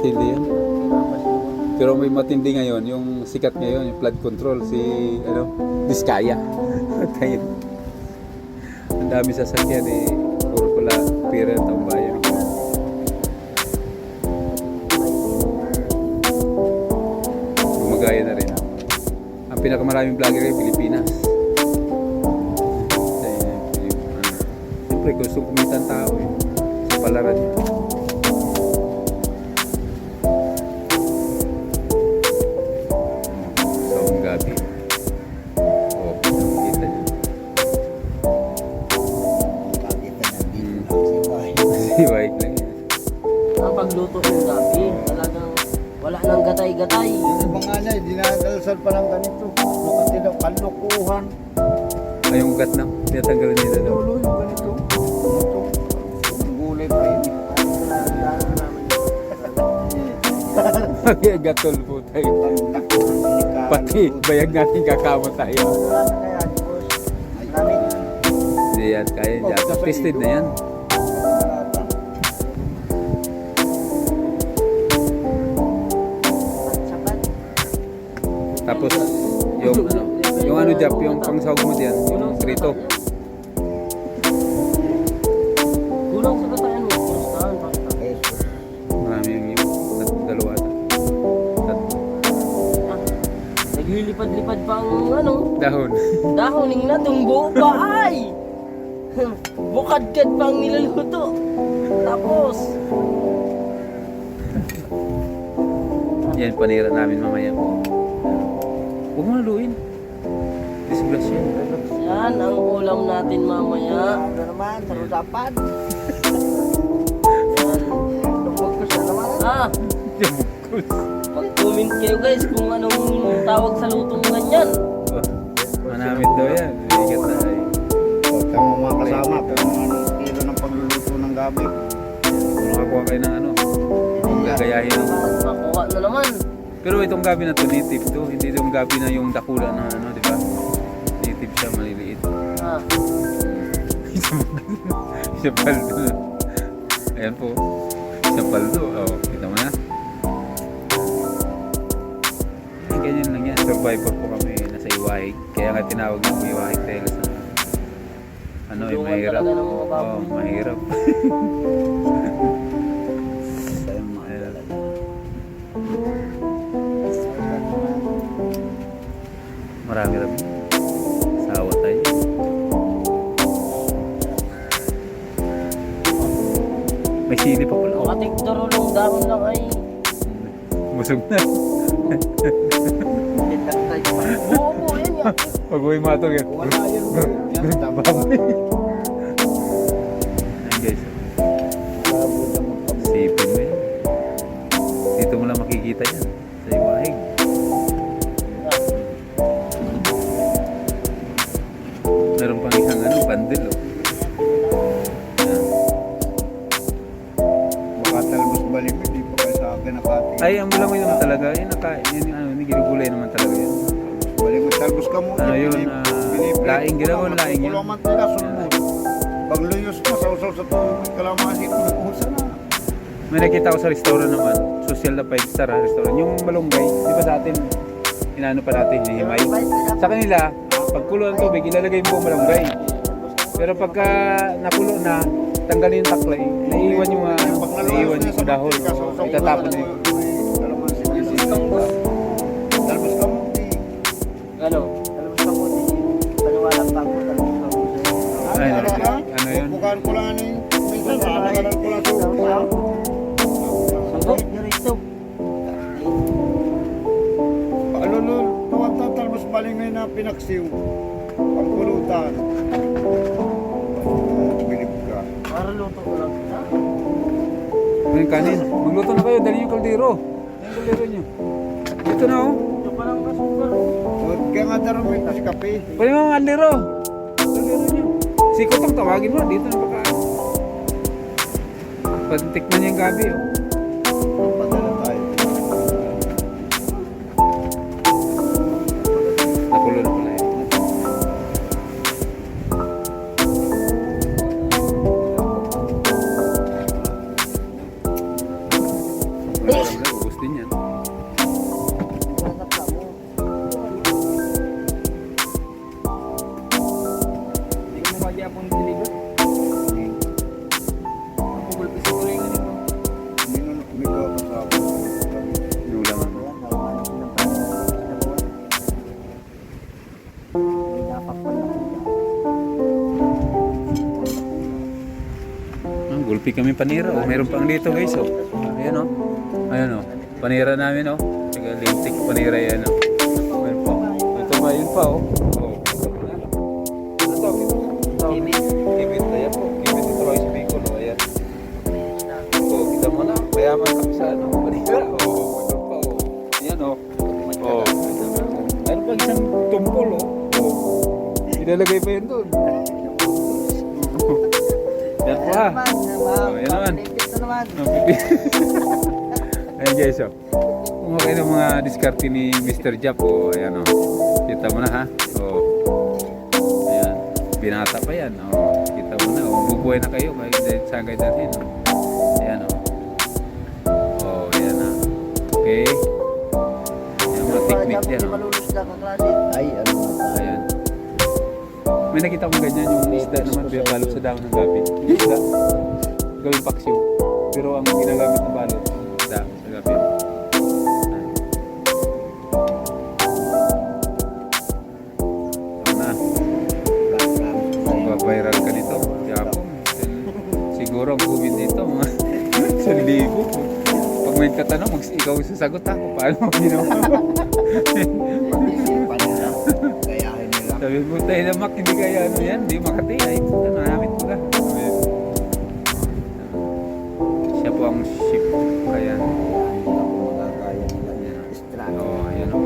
matindi yan. Pero may matindi ngayon, yung sikat ngayon, yung flood control, si Diskaya. Kaya, ang dami sasakyan eh, puro pala pera ang taong bayan. Gumagaya na rin. Ang pinakamaraming vlogger ay Pilipinas. Siyempre, gusto kumita ang tao eh, sa palaran niya. Gabi. Oh, kita niyo. Pakita na dito lang si Wai. Si White lang yan. Ang pagluto ng gabi, talagang wala nang gatay-gatay. Yung iba nga na, dinadalsal pa lang ganito. Nakatilaw, kalukuhan. Ay, yung ugat na. Tinatanggalan nila daw. Tulo yung ganito. Ito. Ang gulay pa yun. Ay, gatol po tayo. Pati, bayag natin kakamatay. Hindi yan, kaya yan. Twisted na yan. Tapos, yung ano Jap, yung pangsahog mo diyan, yung prito. Kulang sa katayan mo, pustahan, basta. Marami yung dalawa. Naglilipad-lipad pa ang Dahon. dahoning na tunggo pa ay! Bukadkad pa ang niluluto. Tapos, Yan, panira namin mamaya po. Huwag mo naluin. Disgrasya. yan ang ulam natin mamaya. Ano naman, sa usapan. Yan. Tungkol ko siya naman. Mag-comment kayo guys kung anong tawag sa lutong ganyan. Manamit daw yan. Bigat na ay. Huwag kang mga kasama. Pero anong kilo ng pagluluto ng gabi. Kung nakakuha kayo ng ano, kung gagayahin ng... Makuha na naman. Pero itong gabi na to, native to. Hindi itong gabi na yung dakula na ano, di ba? Native siya, maliliit. Ah, Isang paldo. Ayan po. Isang paldo. Oh, kita mo na. Ay, ganyan lang yan. Survivor po kami. Nasa Iwahig. Kaya nga tinawag ng Iwahig dahil sa ano, eh, Tulungan mahirap. talaga ng mga baboy. Oh, mahirap. Tayong mga talaga. Marami rin. Sawa tayo. May sili pa pala. makatik darulong dahon lang ay Busog na. buo yan yan. Pag uwi matog yan. Wala yan. Yan, dapat. Ayan guys. Labo na magpapalito. Sipin mo yan. Dito mo lang makikita yan. Sa Iwahig. Meron pang isang ano, bundle oh. Ayan. Makatalbos balik, hindi pa kayo sa akin nakating. Ay, ang bulang yun naman talaga. Yun, yun yung ano, ginugulay naman talaga yun. Balik mo, talbos ka muna. Ano yun, laing, ginawang laing yun. Kulaman nila, sunod. Pag luyos mo, sausaw sa tubig, kalamansi, kulukusa na. May nakita ko sa restaurant naman. Social na 5-star ha, restaurant. Yung malunggay, di ba sa atin, inaano pa natin, hihimay. Sa kanila, pag kulo ng tubig, ilalagay mo malunggay. Pero pagka nakulo na, tanggalin yung taklay, naiiwan yung, naiiwan yung dahon. Itatapon na yun. Kalamansi, talbos ka mo. Ano? Talbos ka mo. Paniwalang tako, talbos ka mo. Ay, ano yun? Bukan ko lang ano yung minsan nakakalan ko lang sa Sabay na rito. ano nun, tawag talbos balingay na pinaksiw. Pangkulutan. Bilib ka. Para luto ko lang. Ha? May kanin. Magluto na kayo, dali yung kaldero. Yung kaldero nyo. Ito na oh. Ito pa lang kasukar. Kaya nga darumit na si kape. Pwede mga kaldero. Kaldero nyo. Si Kotong tawagin mo, dito na baka. Patikman niya yung gabi oh. Padala tayo. Nakulo na pala yun. Malunggay, ubos din yan. Nagkakapa mo. Hindi ko mawagi akong deliver. Ako gulpis ko rin yun. Hindi na may kakasama. Yung laman. Ayan, nawalan ko ng panahon na buwan. May napakpan na ko dyan. Gulpi kami panira. Oh. Meron pang dito guys. Oh. Ayan oh. Ayan oh. Panira namin oh. Taga lintik panira yan oh. Meron pa. Ito pa yun pa oh. Oh. Ano to? Ibig. Ibit na yan po. Ibit ito ay Bicol oh. Ayan. Oh, kita mo na. Mayaman kami sa ano. Panira. Oh. Ito pa oh. Ayan oh. Oh. Meron pa isang tumpol oh. Oh. Ilalagay pa yun doon. Yan pa. Oh, yan naman. Ito naman. Ayan guys, oh. Kung okay ng mga diskarte ni Mr. Jap, oh, ayan, oh. Kita mo na, ha? Oh. Ayan. Binata pa yan, oh. Kita mo na, oh. Bubuhay na kayo, kahit sagay dalhin, oh. Ayan, oh. Oh, ayan, ha. Okay. Ayan, mga technique yan, oh. Malulus na kaklase. Ay, ano na tayo. Ayan. May nakita kong ganyan yung isda naman, balot sa dahon ng gabi. Isda. Gawing paksiw. Pero ang ginagamit na balot, isda sa gabi. Ito na. Magpa-viral ka nito. Yapon. Siguro ang comment dito, mga 1,000. Pag may katanong, ikaw sasagot ha kung paano mo ginawa. Kayahin nila. Sabi mo tayo na Mac, hindi kaya ano yan, hindi makati. Ay, puta, namin ko ka. Siya po ang ship. Kaya, Magagaya nila yan. oh, ayan o.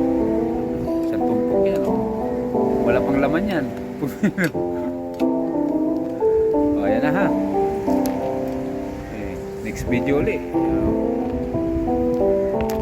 Siya tumpok yan o. Wala pang laman yan. Oh, ayan na ha. Okay, next video ulit.